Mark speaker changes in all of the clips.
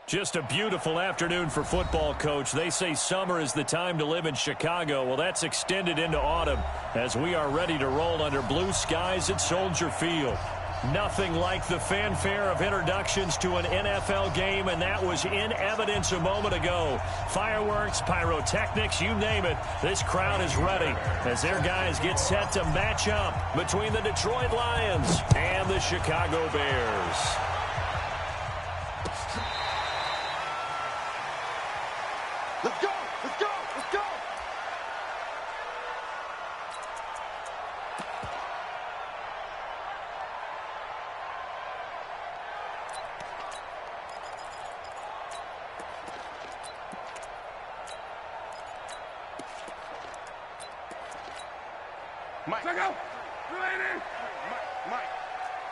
Speaker 1: Just a beautiful afternoon for football, Coach. They say summer is the time to live in Chicago. Well, that's extended into autumn as we are ready to roll under blue skies at Soldier Field. Nothing like the fanfare of introductions to an NFL game, and that was in evidence a moment ago. Fireworks, pyrotechnics, you name it. This crowd is ready as their guys get set to match up between the Detroit Lions and the Chicago Bears.
Speaker 2: Let's go! Let's go! Let's go! Mike. Let's go! Mike.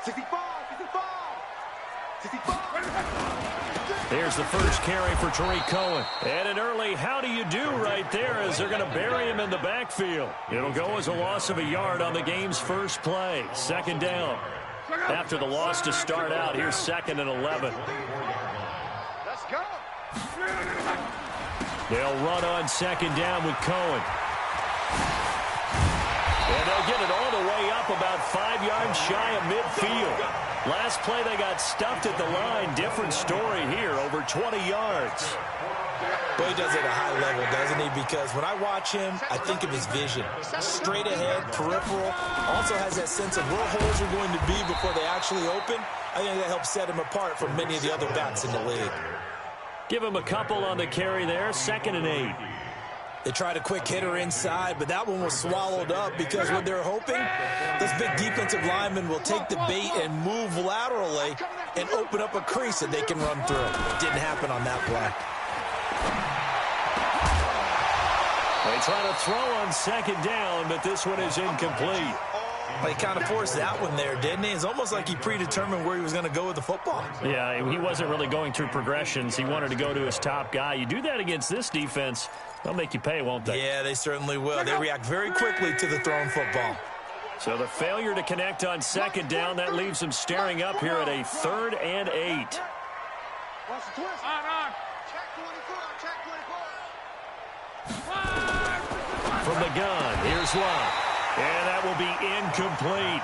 Speaker 2: 65! 65! 65!
Speaker 1: Here's the first carry for Tariq Cohen. And an early how do you do right there as they're going to bury him in the backfield. It'll go as a loss of a yard on the game's first play. Second down. After the loss to start out, here's 2nd and 11.
Speaker 2: Let's go!
Speaker 1: They'll run on second down with Cohen. And they'll get it all the way up about 5 yards shy of midfield. Last play, they got stuffed at the line. Different story here, over 20 yards.
Speaker 3: Well, he does it at a high level, doesn't he? Because when I watch him, I think of his vision. Straight ahead, peripheral. Also has that sense of where holes are going to be before they actually open. I think that helps set him apart from many of the other backs in the league.
Speaker 1: Give him a couple on the carry there. 2nd and 8.
Speaker 3: They tried a quick hitter inside, but that one was swallowed up because what they're hoping, those big defensive linemen will take the bait and move laterally and open up a crease that they can run through. Didn't happen on that play.
Speaker 1: They try to throw on second down, but this one is incomplete.
Speaker 3: Well, he kind of forced that one there, didn't he? It's almost like he predetermined where he was going to go with the football.
Speaker 1: Yeah, he wasn't really going through progressions. He wanted to go to his top guy. You do that against this defense, they'll make you pay, won't they?
Speaker 3: Yeah, they certainly will. They react very quickly to the thrown football.
Speaker 1: So the failure to connect on second down, that leaves them staring up here at a 3rd and 8.
Speaker 2: Watch the twist. On. Check 24. Check 24.
Speaker 1: From the gun, here's Love. And that will be incomplete.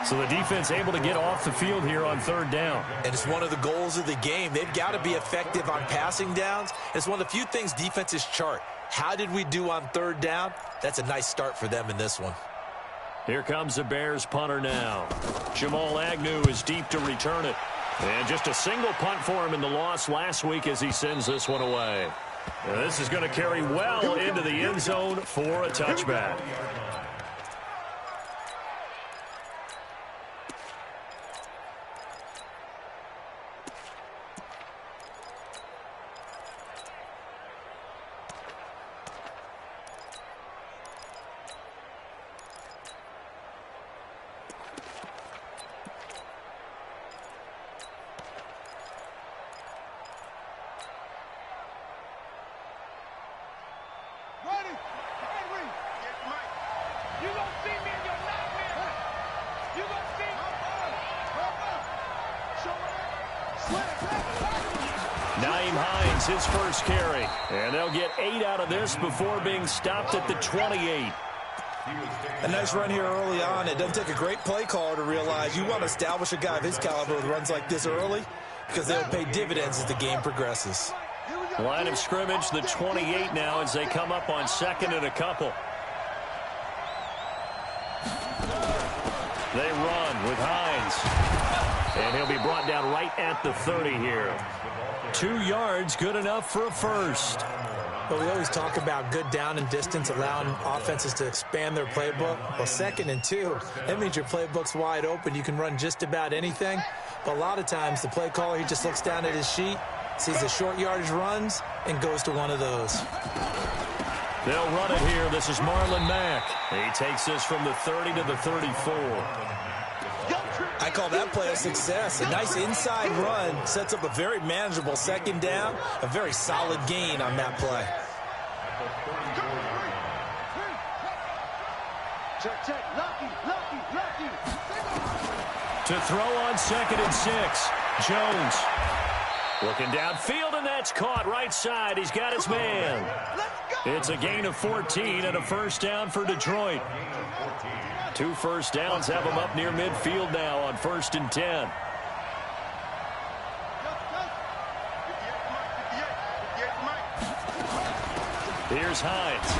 Speaker 1: So the defense able to get off the field here on 3rd down.
Speaker 3: And it's one of the goals of the game. They've got to be effective on passing downs. It's one of the few things defenses chart. How did we do on 3rd down? That's a nice start for them in this one.
Speaker 1: Here comes the Bears punter now. Jamal Agnew is deep to return it. And just a single punt for him in the loss last week as he sends this one away. And this is going to carry well into the end zone for a touchback. His first carry, and they'll get 8 out of this before being stopped at the 28.
Speaker 3: A nice run here early on. It doesn't take a great play caller to realize you want to establish a guy of his caliber with runs like this early because they'll pay dividends as the game progresses.
Speaker 1: Line of scrimmage, the 28 now as they come up on 2nd and a couple. They run with Hines, and he'll be brought down right at the 30 here. 2 yards, good enough for a first.
Speaker 3: Well, we always talk about good down and distance, allowing offenses to expand their playbook. Well, 2nd and 2, that means your playbook's wide open. You can run just about anything. But a lot of times, the play caller, he just looks down at his sheet, sees the short yardage runs, and goes to one of those.
Speaker 1: They'll run it here. This is Marlon Mack. He takes this from the 30 to the 34.
Speaker 3: I call that play a success. A nice inside run sets up a very manageable 2nd down. A very solid gain on that play.
Speaker 2: Check. Lucky.
Speaker 1: To throw on 2nd and 6. Jones. Looking downfield, and that's caught right side. He's got his man. It's a gain of 14 and a first down for Detroit. 2 first downs have them up near midfield now on 1st and 10. Here's Hines.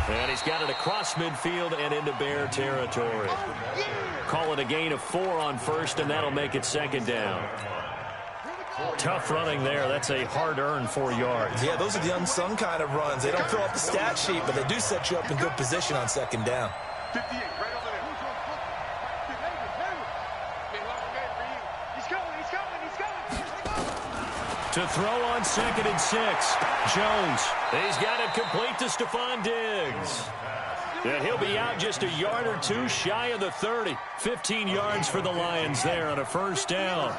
Speaker 1: And he's got it across midfield and into Bear territory. Call it a gain of 4 on 1st, and that'll make it 2nd down. Tough running there. That's a hard-earned 4 yards.
Speaker 3: Yeah, those are the unsung kind of runs. They don't fill up the stat sheet, but they do set you up in good position on 2nd down.
Speaker 2: 58, right over there. He's coming.
Speaker 1: To throw on 2nd and 6. Jones. He's got it complete to Stephon Diggs. And he'll be out just a yard or 2 shy of the 30. 15 yards for the Lions there on a first down.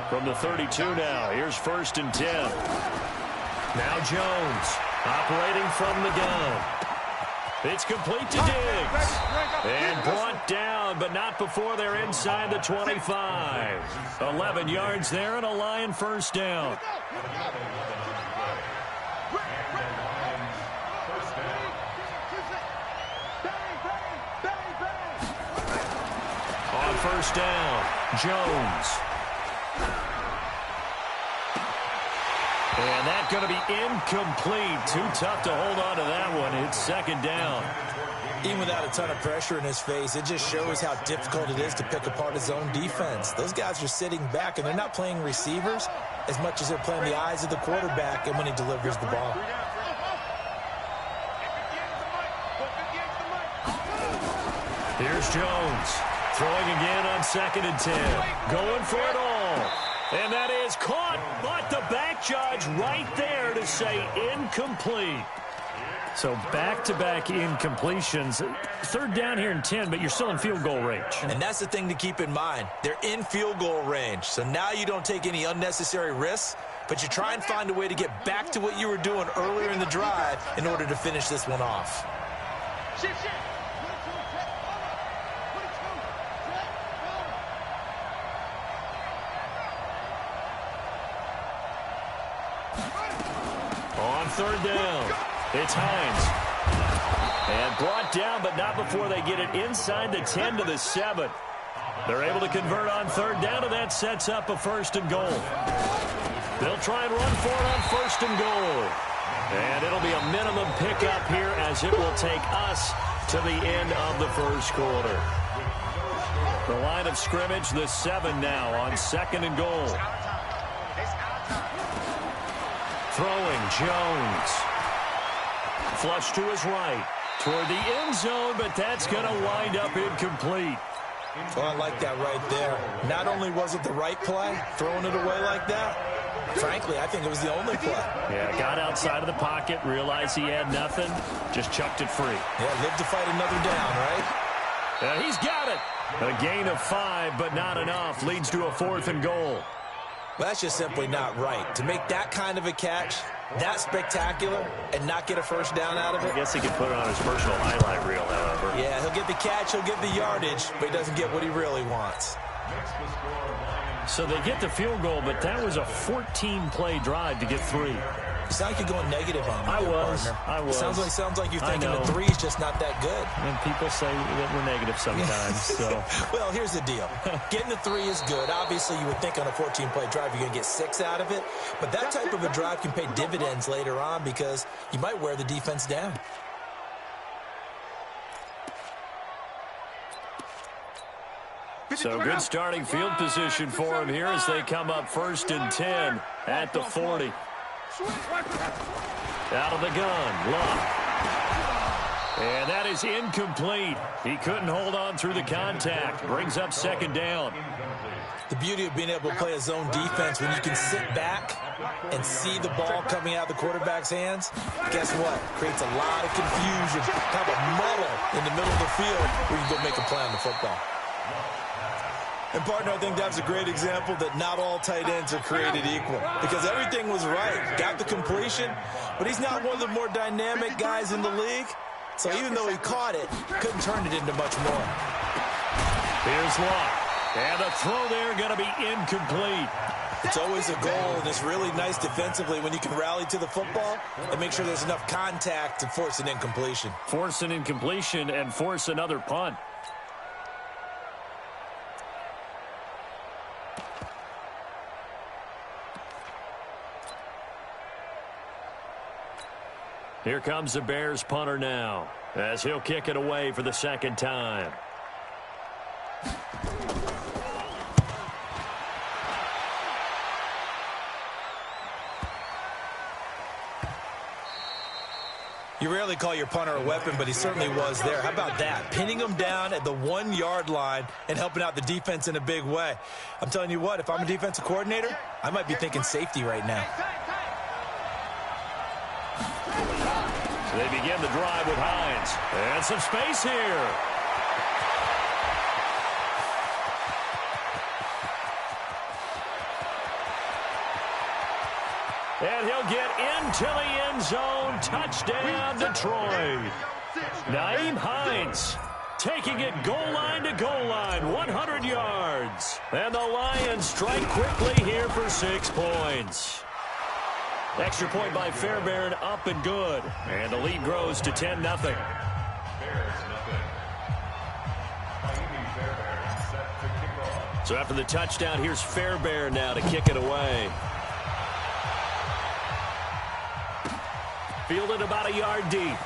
Speaker 1: From the 32 now. Here's 1st and 10. Now Jones operating from the gun. It's complete to Diggs. And brought down, but not before they're inside the 25. 11 yards there and a Lion first down. On first down, Jones. And that's going to be incomplete. Too tough to hold on to that one. It's 2nd down.
Speaker 3: Even without a ton of pressure in his face, it just shows how difficult it is to pick apart his own defense. Those guys are sitting back, and they're not playing receivers as much as they're playing the eyes of the quarterback and when he delivers the ball.
Speaker 1: Here's Jones. Throwing again on 2nd and 10. Going for it all. And that is caught, but the back judge right there to say incomplete. So back-to-back incompletions. 3rd down here and 10, but you're still in field goal range.
Speaker 3: And that's the thing to keep in mind. They're in field goal range. So now you don't take any unnecessary risks, but you try and find a way to get back to what you were doing earlier in the drive in order to finish this one off.
Speaker 1: On 3rd down, it's Hines. And brought down, but not before they get it inside the 10 to the 7. They're able to convert on 3rd down, and that sets up a 1st and goal. They'll try and run for it on 1st and goal. And it'll be a minimum pickup here as it will take us to the end of the 1st quarter. The line of scrimmage, the 7 now on 2nd and goal. Throwing, Jones. Flush to his right. Toward the end zone, but that's going to wind up incomplete.
Speaker 3: Oh, I like that right there. Not only was it the right play, throwing it away like that, frankly, I think it was the only play.
Speaker 1: Yeah, got outside of the pocket, realized he had nothing, just chucked it free.
Speaker 3: Yeah, lived to fight another down, right?
Speaker 1: He's got it. A gain of 5, but not enough. Leads to a 4th and goal.
Speaker 3: Well, that's just simply not right. To make that kind of a catch, that spectacular, and not get a first down out of it.
Speaker 1: I guess he could put it on his personal highlight reel, however.
Speaker 3: Yeah, he'll get the catch, he'll get the yardage, but he doesn't get what he really wants.
Speaker 1: So they get the field goal, but that was a 14-play drive to get 3.
Speaker 3: You sound like you're going negative on me, partner.
Speaker 1: I was.
Speaker 3: It sounds like you're thinking the 3 is just not that good.
Speaker 1: And people say that we're negative sometimes. So.
Speaker 3: Well, here's the deal. Getting the 3 is good. Obviously, you would think on a 14-play drive you're going to get 6 out of it. But that type of a drive can pay dividends later on because you might wear the defense down.
Speaker 1: So good starting field position for him here as they come up 1st and 10 at the 40. Out of the gun, Luck. And that is incomplete. He couldn't hold on through the contact. Brings up 2nd down.
Speaker 3: The beauty of being able to play a zone defense when you can sit back and see the ball coming out of the quarterback's hands, guess what? Creates a lot of confusion, kind of a muddle in the middle of the field where you can go make a play on the football. And, partner, I think that's a great example that not all tight ends are created equal because everything was right. Got the completion, but he's not one of the more dynamic guys in the league. So even though he caught it, couldn't turn it into much more.
Speaker 1: Here's Luck. And the throw there going to be incomplete.
Speaker 3: It's always a goal, and it's really nice defensively when you can rally to the football and make sure there's enough contact to force an incompletion.
Speaker 1: Force an incompletion and force another punt. Here comes the Bears punter now, as he'll kick it away for the second time.
Speaker 3: You rarely call your punter a weapon, but he certainly was there. How about that? Pinning him down at the 1-yard line and helping out the defense in a big way. I'm telling you what, if I'm a defensive coordinator, I might be thinking safety right now.
Speaker 1: So they begin the drive with Hines. And some space here. And he'll get into the end zone. Touchdown, Detroit. Nyheim Hines taking it goal line to goal line, 100 yards. And the Lions strike quickly here for 6 points. Extra point by Fairbairn, up and good. And the lead grows to 10-0. So after the touchdown, here's Fairbairn now to kick it away. Fielded about a yard deep.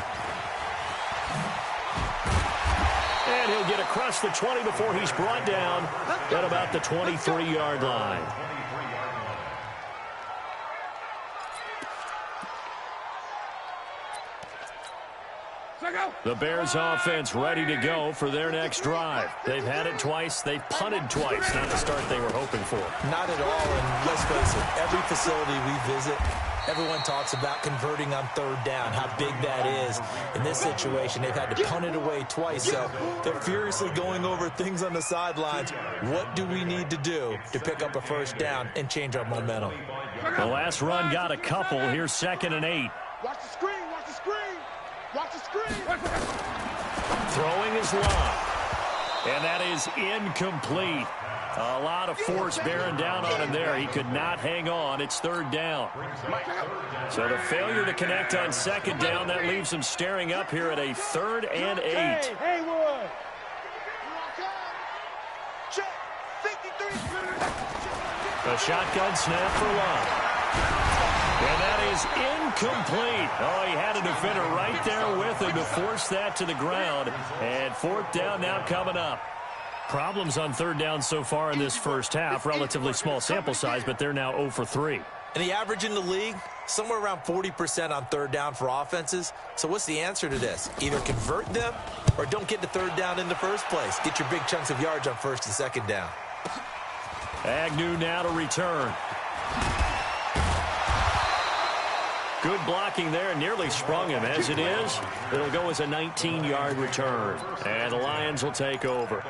Speaker 1: And he'll get across the 20 before he's brought down at about the 23-yard line. The Bears offense ready to go for their next drive. They've had it twice. They've punted twice. Not the start they were hoping for.
Speaker 3: Not at all, and let's face it, every facility we visit, everyone talks about converting on third down, how big that is. In this situation, they've had to punt it away twice, so they're furiously going over things on the sidelines. What do we need to do to pick up a first down and change our momentum?
Speaker 1: The last run got a couple. Here's 2nd and 8.
Speaker 2: Watch the screen, watch the screen. Watch the screen.
Speaker 1: Throwing is long. And that is incomplete. A lot of force bearing down on him there. He could not hang on. It's 3rd down. So the failure to connect on 2nd down, that leaves him staring up here at a 3rd and 8.
Speaker 2: Hey, Haywood. Check. 53.
Speaker 1: A shotgun snap for Love. And that is incomplete. Oh, he had a defender right there with him to force that to the ground. And 4th down now coming up. Problems on 3rd down so far in this first half. Relatively small sample size, but they're now 0 for 3.
Speaker 3: And the average in the league, somewhere around 40% on 3rd down for offenses. So what's the answer to this? Either convert them or don't get to 3rd down in the first place. Get your big chunks of yards on 1st and 2nd down.
Speaker 1: Agnew now to return. Good blocking there, nearly sprung him. As it is, it'll go as a 19-yard return. And the Lions will take over.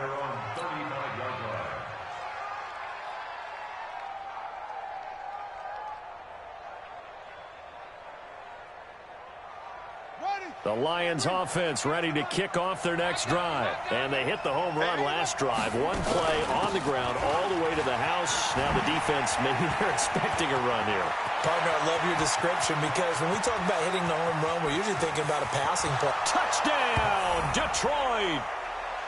Speaker 1: The Lions offense ready to kick off their next drive. And they hit the home run last drive. One play on the ground all the way to the house. Now the defense, maybe they're expecting a run here.
Speaker 3: Partner, I love your description because when we talk about hitting the home run, we're usually thinking about a passing play.
Speaker 1: Touchdown, Detroit!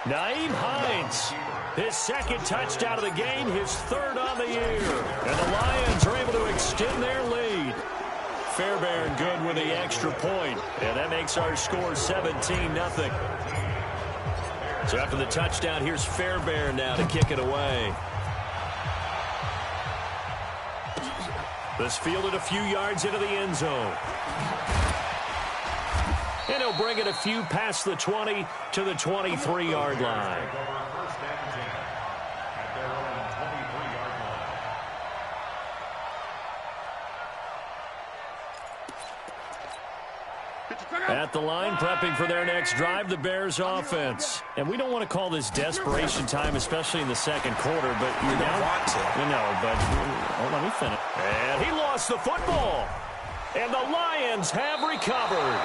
Speaker 1: Nyheim Hines, his 2nd touchdown of the game, his 3rd on the year. And the Lions are able to extend their lead. Fairbairn good with the extra point, and that makes our score 17-0. So after the touchdown, here's Fairbairn now to kick it away. This fielded a few yards into the end zone. And he'll bring it a few past the 20 to the 23-yard line. At the line, prepping for their next drive, the Bears offense. And we don't want to call this desperation time, especially in the 2nd quarter, but you don't
Speaker 3: want to.
Speaker 1: No, but let me finish. And he lost the football. And the Lions have recovered.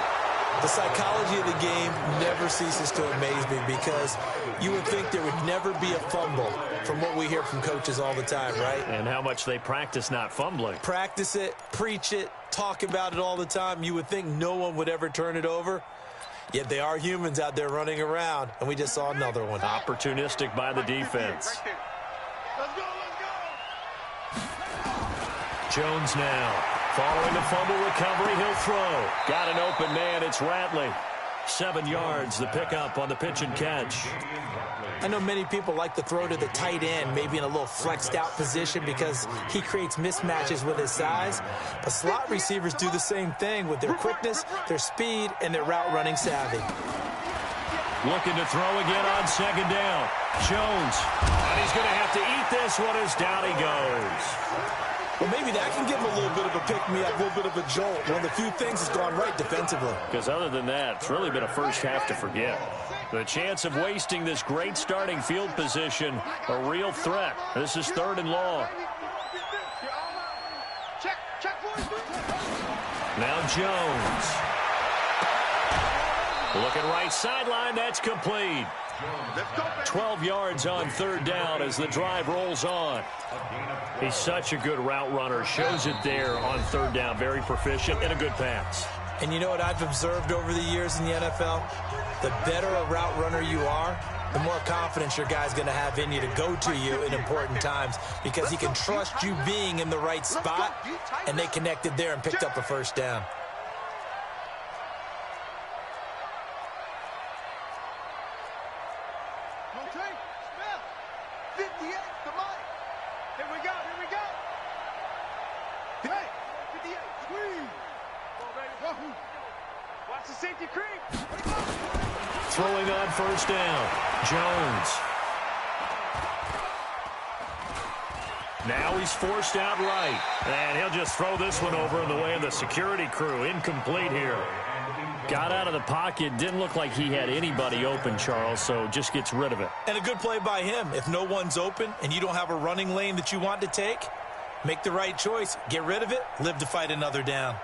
Speaker 3: The psychology of the game never ceases to amaze me because you would think there would never be a fumble from what we hear from coaches all the time, right?
Speaker 1: And how much they practice not fumbling.
Speaker 3: Practice it, preach it, talk about it all the time. You would think no one would ever turn it over. Yet they are humans out there running around, and we just saw another one.
Speaker 1: Opportunistic by the defense.
Speaker 2: Let's go.
Speaker 1: Jones now. Following the fumble recovery, he'll throw. Got an open man, it's Ratley. 7 yards, the pickup on the pitch and catch.
Speaker 3: I know many people like to throw to the tight end, maybe in a little flexed out position because he creates mismatches with his size. But slot receivers do the same thing with their quickness, their speed, and their route running savvy.
Speaker 1: Looking to throw again on second down. Jones. And he's going to have to eat this one as down he goes.
Speaker 3: Well, maybe that can give him a little bit of a pick-me-up, a little bit of a jolt. One of the few things that's gone right defensively.
Speaker 1: Because other than that, it's really been a first half to forget. The chance of wasting this great starting field position, a real threat. This is 3rd and long. Now Jones. Looking right sideline, that's complete. 12 yards on 3rd down as the drive rolls on. He's such a good route runner. Shows it there on 3rd down. Very proficient and a good pass.
Speaker 3: And you know what I've observed over the years in the NFL? The better a route runner you are, the more confidence your guy's going to have in you to go to you in important times because he can trust you being in the right spot, and they connected there and picked up a first down.
Speaker 1: Throwing on first down. Jones. Now he's forced out right. And he'll just throw this one over in the way of the security crew. Incomplete here. Got out of the pocket. Didn't look like he had anybody open, Charles, so just gets rid of it.
Speaker 3: And a good play by him. If no one's open and you don't have a running lane that you want to take, make the right choice. Get rid of it. Live to fight another down.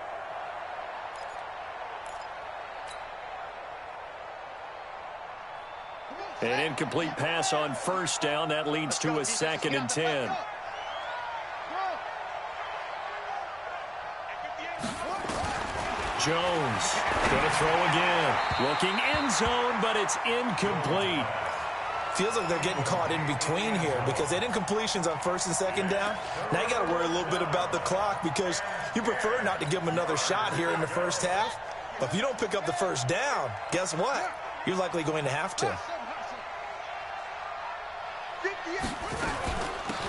Speaker 1: An incomplete pass on first down. That leads to a 2nd and 10. Jones going to throw again. Looking end zone, but it's incomplete.
Speaker 3: Feels like they're getting caught in between here because they had incompletions on 1st and 2nd down. Now you got to worry a little bit about the clock because you prefer not to give them another shot here in the first half. But if you don't pick up the first down, guess what? You're likely going to have to.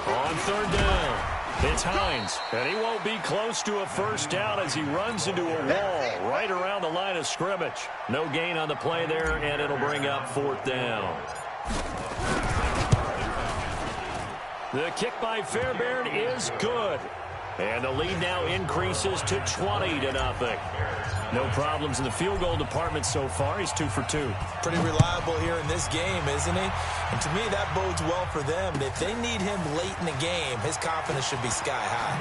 Speaker 1: On 3rd down, it's Hines, and he won't be close to a first down as he runs into a wall right around the line of scrimmage. No gain on the play there, and it'll bring up 4th down. The kick by Fairbairn is good, and the lead now increases to 20-0. No problems in the field goal department so far. He's 2 for 2.
Speaker 3: Pretty reliable here in this game, isn't he? And to me, that bodes well for them. If they need him late in the game, his confidence should be sky high.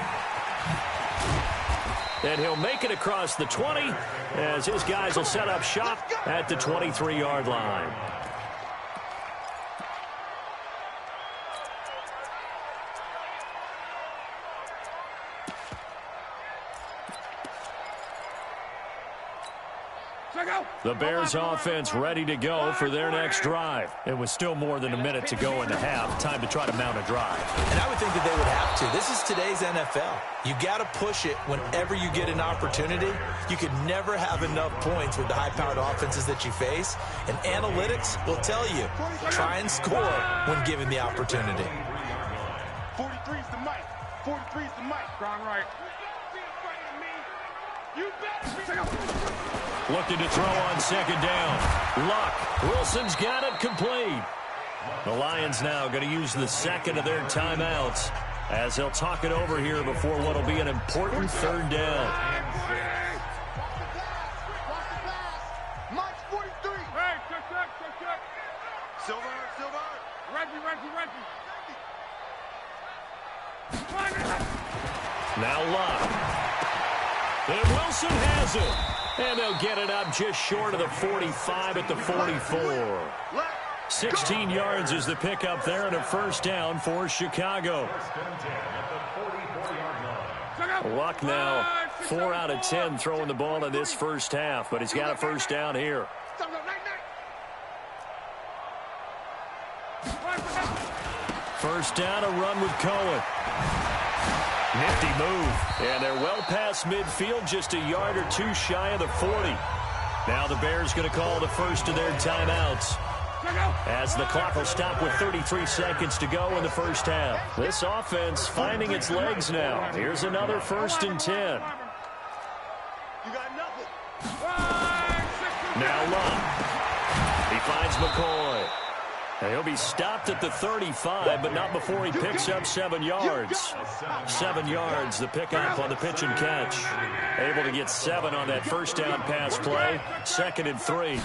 Speaker 1: And he'll make it across the 20 as his guys will set up shop at the 23-yard line. The Bears offense ready to go for their next drive. It was still more than a minute to go in the half. Time to try to mount a drive.
Speaker 3: And I would think that they would have to. This is today's NFL. You got to push it whenever you get an opportunity. You could never have enough points with the high-powered offenses that you face. And analytics will tell you, try and score when given the opportunity.
Speaker 2: 43's the mic. 43's the mic. Strong right. You bet.
Speaker 1: Looking to throw on 2nd down. Luck. Wilson's got it complete. The Lions now going to use the 2nd of their timeouts as they'll talk it over here before what will be an important 3rd down.
Speaker 2: Mike's 43. Hey, check. Silver. Reggie.
Speaker 1: Now Luck. And Wilson has it. And they'll get it up just short of the 45 at the 44. 16 yards is the pickup there and a first down for Chicago. Luck now 4 out of 10 throwing the ball in this first half, but he's got a first down here. First down, a run with Cohen. Nifty move. And they're well past midfield, just a yard or two shy of the 40. Now the Bears going to call the first of their timeouts, as the clock will stop with 33 seconds to go in the first half. This offense finding its legs now. Here's another 1st and 10. Now Luck. He finds McCoy. And he'll be stopped at the 35, but not before he picks up 7 yards. 7 yards, the pickup on the pitch and catch. Able to get 7 on that first down pass play. 2nd and 3.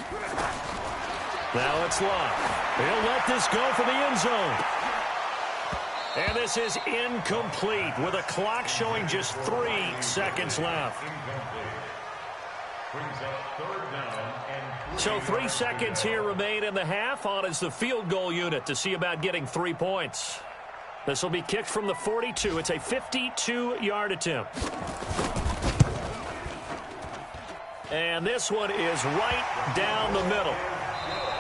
Speaker 1: Now it's Luck. He'll let this go for the end zone. And this is incomplete with a clock showing just 3 seconds left. So 3 seconds here remain in the half. On is the field goal unit to see about getting 3 points. This will be kicked from the 42. It's a 52-yard attempt. And this one is right down the middle.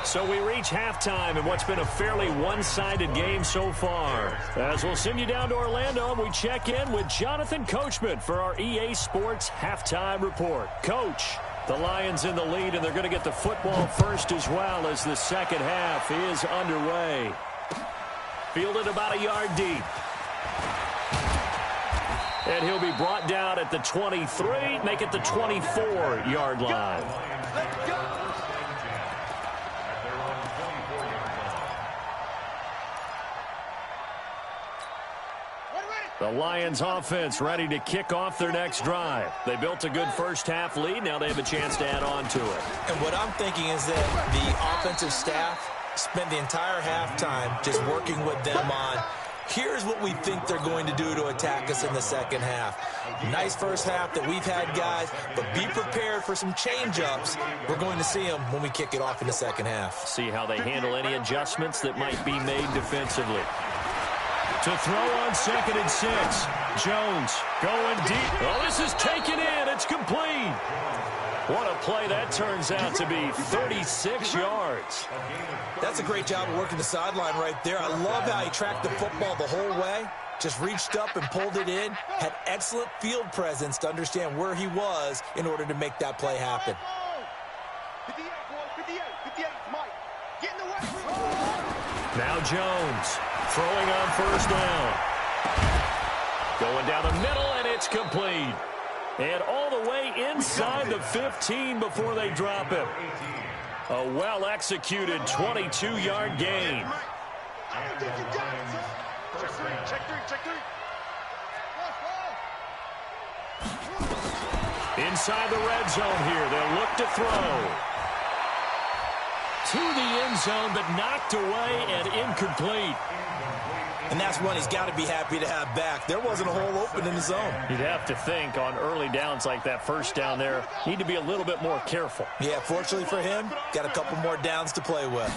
Speaker 1: So we reach halftime in what's been a fairly one-sided game so far. As we'll send you down to Orlando, we check in with Jonathan Coachman for our EA Sports Halftime Report. Coach, the Lions in the lead, and they're going to get the football first as well as the second half is underway. Fielded about a yard deep. And he'll be brought down at the 23, make it the 24-yard line.
Speaker 2: Let's go.
Speaker 1: The Lions offense ready to kick off their next drive. They built a good first half lead. Now they have a chance to add on to it.
Speaker 3: And what I'm thinking is that the offensive staff spent the entire halftime just working with them on, here's what we think they're going to do to attack us in the second half. Nice first half that we've had, guys, but be prepared for some change-ups. We're going to see them when we kick it off in the second half.
Speaker 1: See how they handle any adjustments that might be made defensively. To throw on 2nd and 6. Jones going deep. Oh, this is taken in. It's complete. What a play that turns out to be. 36 yards.
Speaker 3: That's a great job of working the sideline right there. I love how he tracked the football the whole way. Just reached up and pulled it in. Had excellent field presence to understand where he was in order to make that play happen.
Speaker 2: 58, boy, 58, Mike. Get in the way.
Speaker 1: Now Jones throwing on first down. Going down the middle, and it's complete. And all the way inside the 15 before they drop it. A well-executed 22-yard gain.
Speaker 2: Check three.
Speaker 1: Inside the red zone here. They'll look to throw. To the end zone, but knocked away and incomplete.
Speaker 3: And that's one he's got to be happy to have back. There wasn't a hole open in the zone.
Speaker 1: You'd have to think on early downs like that first down there, need to be a little bit more careful.
Speaker 3: Yeah, fortunately for him, got a couple more downs to play with.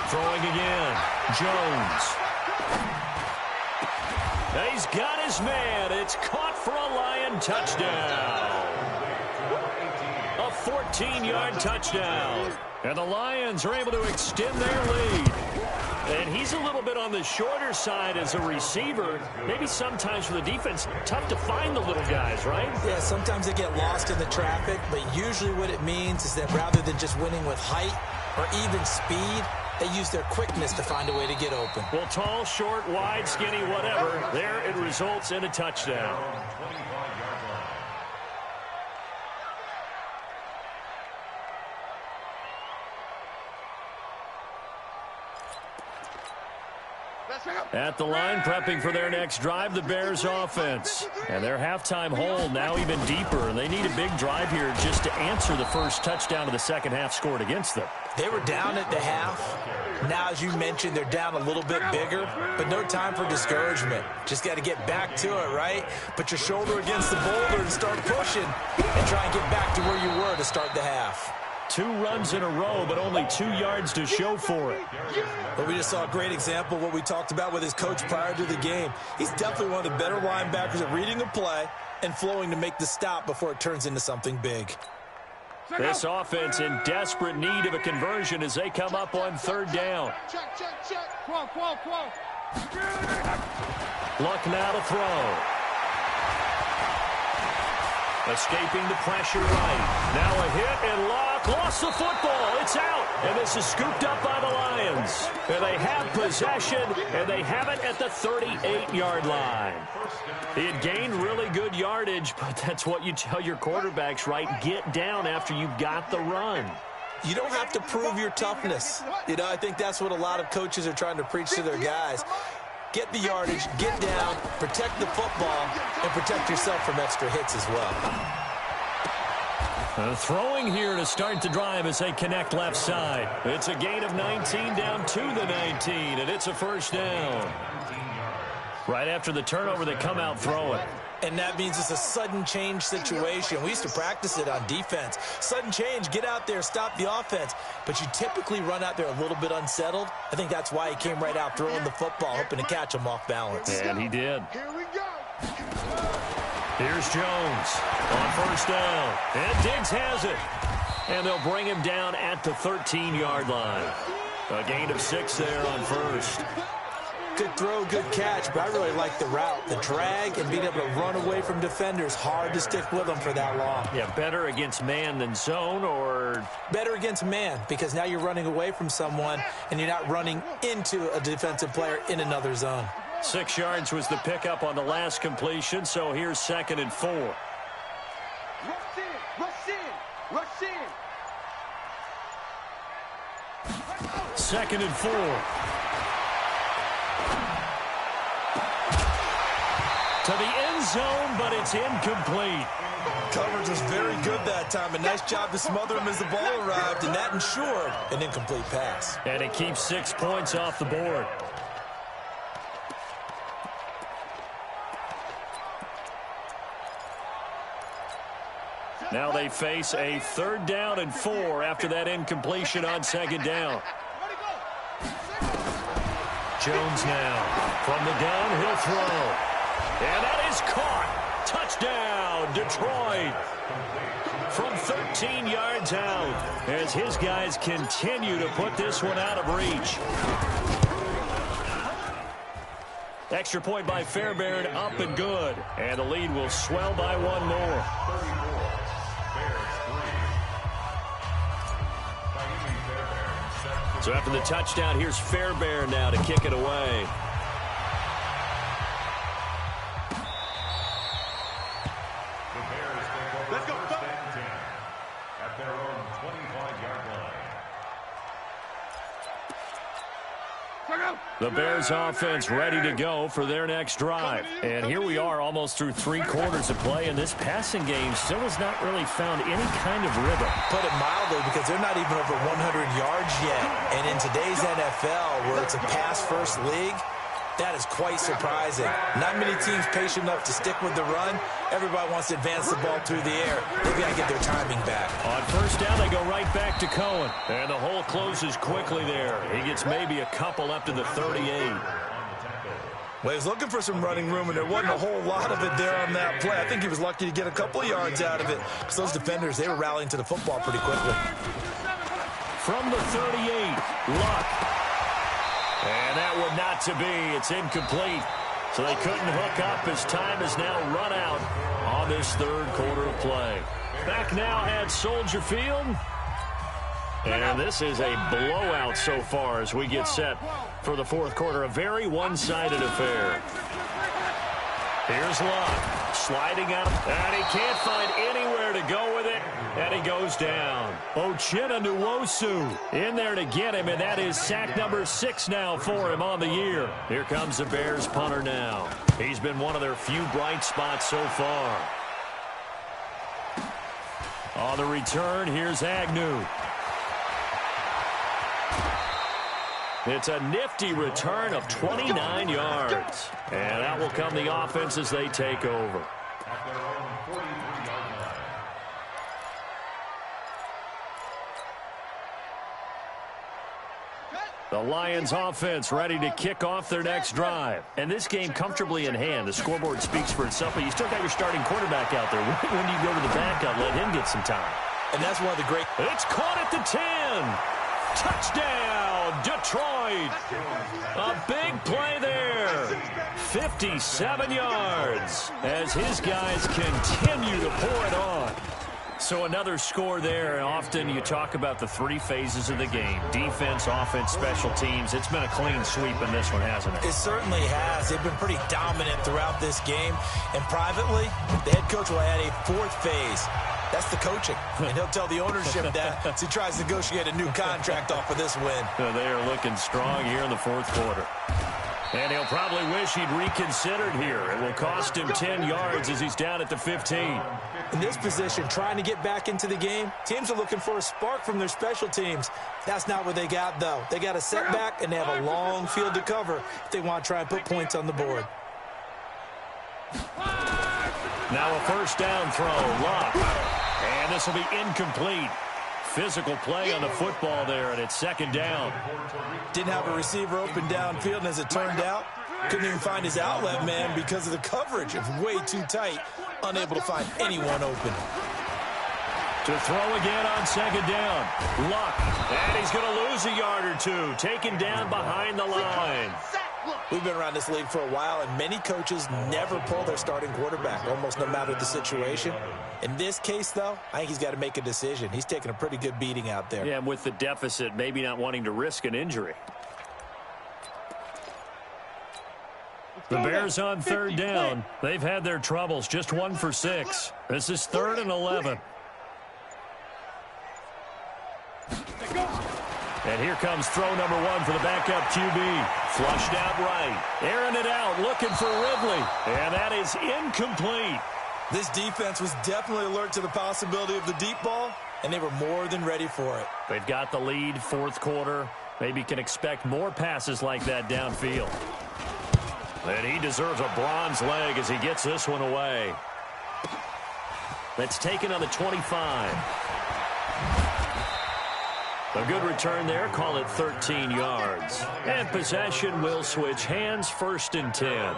Speaker 1: Throwing again. Jones. He's got his man. It's caught for a Lion touchdown. A 14-yard touchdown. And the Lions are able to extend their lead. And he's a little bit on the shorter side as a receiver. Maybe sometimes for the defense, tough to find the little guys, right?
Speaker 3: Yeah, sometimes they get lost in the traffic, but usually what it means is that rather than just winning with height or even speed, they use their quickness to find a way to get open.
Speaker 1: Well, tall, short, wide, skinny, whatever, there it results in a touchdown. At the line, prepping for their next drive, the Bears offense. And their halftime hole now even deeper, and they need a big drive here just to answer the first touchdown of the second half scored against them.
Speaker 3: They were down at the half, Now, as you mentioned, they're down a little bit bigger, but no time for discouragement. Just got to get back to it, right? Put your shoulder against the boulder and start pushing and try and get back to where you were to start the half.
Speaker 1: 2 runs in a row, but only 2 yards to show for it.
Speaker 3: But we just saw a great example of what we talked about with his coach prior to the game. He's definitely one of the better linebackers at reading a play and flowing to make the stop before it turns into something big.
Speaker 1: This offense in desperate need of a conversion as they come up on 3rd down.
Speaker 2: Check.
Speaker 1: Luck now to throw. Escaping the pressure right. Now a hit, and Luck lost the football. It's out, and this is scooped up by the Lions. And they have possession, and they have it at the 38-yard line. He had gained really good yardage, but that's what you tell your quarterbacks, right? Get down after you got the run.
Speaker 3: You don't have to prove your toughness. I think that's what a lot of coaches are trying to preach to their guys. Get the yardage, get down, protect the football, and protect yourself from extra hits as well.
Speaker 1: Throwing here to start the drive as they connect left side. It's a gain of 19 down to the 19, and it's a 1st down. Right after the turnover, they come out throwing.
Speaker 3: And that means it's a sudden change situation. We used to practice it on defense. Sudden change, get out there, stop the offense. But you typically run out there a little bit unsettled. I think that's why he came right out throwing the football, hoping to catch him off balance.
Speaker 1: And he did.
Speaker 2: Here we go.
Speaker 1: Here's Jones on 1st down. And Diggs has it. And they'll bring him down at the 13-yard line. A gain of 6 there on 1st.
Speaker 3: Good throw, good catch, but I really like the route. The drag and being able to run away from defenders, hard to stick with them for that long.
Speaker 1: Yeah, better against man than zone, or?
Speaker 3: Better against man, because now you're running away from someone and you're not running into a defensive player in another zone.
Speaker 1: 6 yards was the pickup on the last completion, so here's 2nd and 4.
Speaker 2: Rush in.
Speaker 1: 2nd and 4. To the end zone, but it's incomplete.
Speaker 3: Coverage was very good that time. A nice job to smother him as the ball arrived, and that ensured an incomplete pass.
Speaker 1: And it keeps 6 points off the board. Now they face a 3rd down and 4 after that incompletion on 2nd down. Jones now from the gun, he'll throw. And that is caught. Touchdown, Detroit. From 13 yards out as his guys continue to put this one out of reach. Extra point by Fairbairn, up and good. And the lead will swell by 1 more. So after the touchdown, here's Fairbairn now to kick it away. The Bears offense ready to go for their next drive. And here we are almost through 3 quarters of play, and this passing game still has not really found any kind of rhythm.
Speaker 3: Put it mildly, because they're not even over 100 yards yet. And in today's NFL, where it's a pass-first league, that is quite surprising. Not many teams patient enough to stick with the run. Everybody wants to advance the ball through the air. They've got to get their timing back.
Speaker 1: On 1st down, they go right back to Cohen. And the hole closes quickly there. He gets maybe a couple up to the 38.
Speaker 3: Well, he was looking for some running room, and there wasn't a whole lot of it there on that play. I think he was lucky to get a couple of yards out of it. Because those defenders, they were rallying to the football pretty quickly.
Speaker 1: From the 38, Luck. And that one not to be. It's incomplete. So they couldn't hook up as time is now run out on this 3rd quarter of play. Back now at Soldier Field. And this is a blowout so far as we get set for the 4th quarter. A very one-sided affair. Here's Luck sliding out, and he can't find anywhere to go with it, and he goes down. Uchenna Nwosu in there to get him, and that is sack number 6 now for him on the year. Here comes the Bears punter now. He's been one of their few bright spots so far. On the return, here's Agnew. It's a nifty return of 29 yards. And out will come the offense as they take over. The Lions offense ready to kick off their next drive. And this game comfortably in hand. The scoreboard speaks for itself, but you still got your starting quarterback out there. When do you go to the backup, let him get some time?
Speaker 3: And that's one of the great...
Speaker 1: It's caught at the 10. Touchdown, Detroit. A big play there. 57 yards as his guys continue to pour it on. So another score there. Often you talk about the three phases of the game. Defense, offense, special teams. It's been a clean sweep in this one, hasn't it?
Speaker 3: It certainly has. They've been pretty dominant throughout this game. And privately, the head coach will add a fourth phase. That's the coaching. And he'll tell the ownership that as he tries to negotiate a new contract off of this win.
Speaker 1: They are looking strong here in the fourth quarter. And he'll probably wish he'd reconsidered here. It will cost him 10 yards as he's down at the 15.
Speaker 3: In this position, trying to get back into the game, teams are looking for a spark from their special teams. That's not what they got, though. They got a setback, and they have a long field to cover if they want to try and put points on the board.
Speaker 1: Now a first down throw. Luck. And this will be incomplete. Physical play on the football there, and it's second down.
Speaker 3: Didn't have a receiver open downfield, and as it turned out, couldn't even find his outlet man because of the coverage. It was way too tight, unable to find anyone open.
Speaker 1: To throw again on second down. Luck. And he's going to lose a yard or two. Taken down behind the line.
Speaker 3: We've been around this league for a while, and many coaches never pull their starting quarterback, almost no matter the situation. In this case, though, I think he's got to make a decision. He's taking a pretty good beating out there.
Speaker 1: Yeah, and with the deficit, maybe not wanting to risk an injury. The Bears on third down. They've had their troubles, just 1 for 6. This is 3rd and 11. And here comes throw number 1 for the backup QB. Flushed out right. Airing it out, looking for Ridley. And that is incomplete.
Speaker 3: This defense was definitely alert to the possibility of the deep ball, and they were more than ready for it.
Speaker 1: They've got the lead, fourth quarter. Maybe can expect more passes like that downfield. And he deserves a bronze leg as he gets this one away. That's taken on the 25. A good return there. Call it 13 yards. And possession will switch hands, 1st and 10.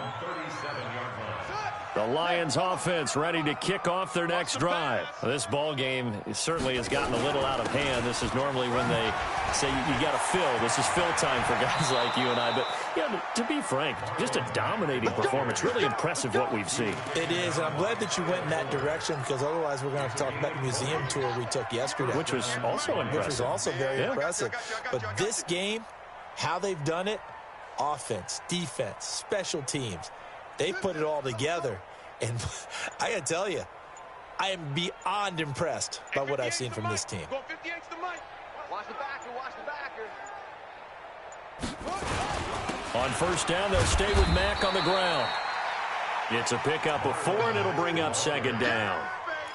Speaker 1: The Lions offense ready to kick off their next drive. This ball game certainly has gotten a little out of hand. This is normally when they say you got to fill. This is fill time for guys like you and I. But yeah, to be frank, just a dominating performance. Really impressive what we've seen.
Speaker 3: It is, and I'm glad that you went in that direction because otherwise we're going to have to talk about the museum tour we took yesterday.
Speaker 1: Which was also impressive.
Speaker 3: Which was also very impressive. But this game, how they've done it, offense, defense, special teams, they put it all together. And I got to tell you, I am beyond impressed by what I've seen from this team.
Speaker 1: On first down, they'll stay with Mack on the ground. It's a pickup of 4, and it'll bring up second down.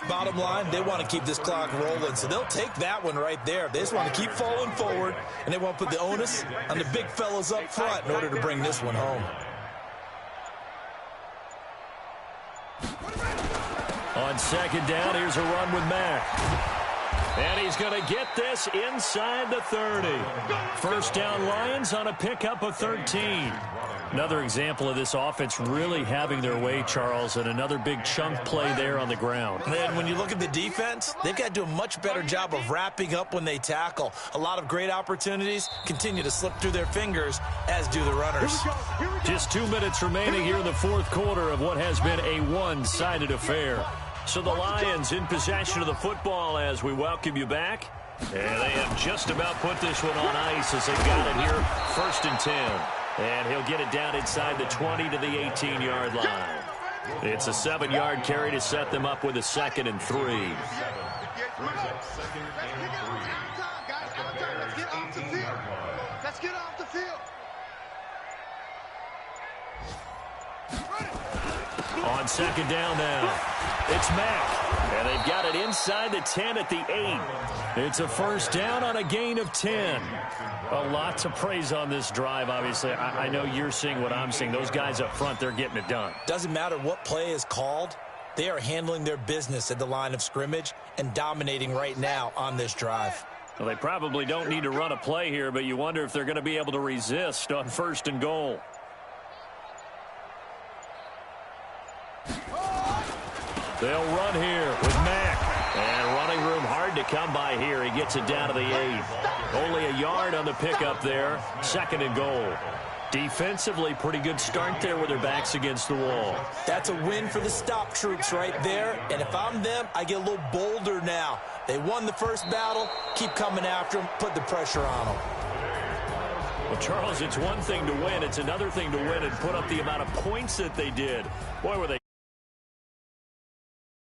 Speaker 3: Bottom line, they want to keep this clock rolling, so they'll take that one right there. They just want to keep falling forward, and they want to put the onus on the big fellas up front in order to bring this one home.
Speaker 1: On second down, here's a run with Mack. And he's going to get this inside the 30. First down, Lions on a pickup of 13. Another example of this offense really having their way, Charles, and another big chunk play there on the ground.
Speaker 3: And when you look at the defense, they've got to do a much better job of wrapping up when they tackle. A lot of great opportunities continue to slip through their fingers, as do the runners.
Speaker 1: Just 2 minutes remaining here in the fourth quarter of what has been a one-sided affair. So the Lions in possession of the football as we welcome you back. And they have just about put this one on ice as they've got it here, 1st and 10. And he'll get it down inside the 20 to the 18-yard line. It's a 7-yard carry to set them up with a 2nd and 3.
Speaker 2: Let's get off the field.
Speaker 1: On second down now, it's Mack. And they've got it inside the 10 at the 8. It's a first down on a gain of 10. A lot to praise on this drive, obviously. I know you're seeing what I'm seeing. Those guys up front, they're getting it done.
Speaker 3: Doesn't matter what play is called. They are handling their business at the line of scrimmage and dominating right now on this drive.
Speaker 1: Well, they probably don't need to run a play here, but you wonder if they're going to be able to resist on first and goal. They'll run here with Mack. And running room hard to come by here. He gets it down to the 8. Only a yard on the pickup there. Second and goal. Defensively, pretty good start there with their backs against the wall.
Speaker 3: That's a win for the stop troops right there. And if I'm them, I get a little bolder now. They won the first battle. Keep coming after them. Put the pressure on them.
Speaker 1: Well, Charles, it's one thing to win. It's another thing to win and put up the amount of points that they did. Boy, were they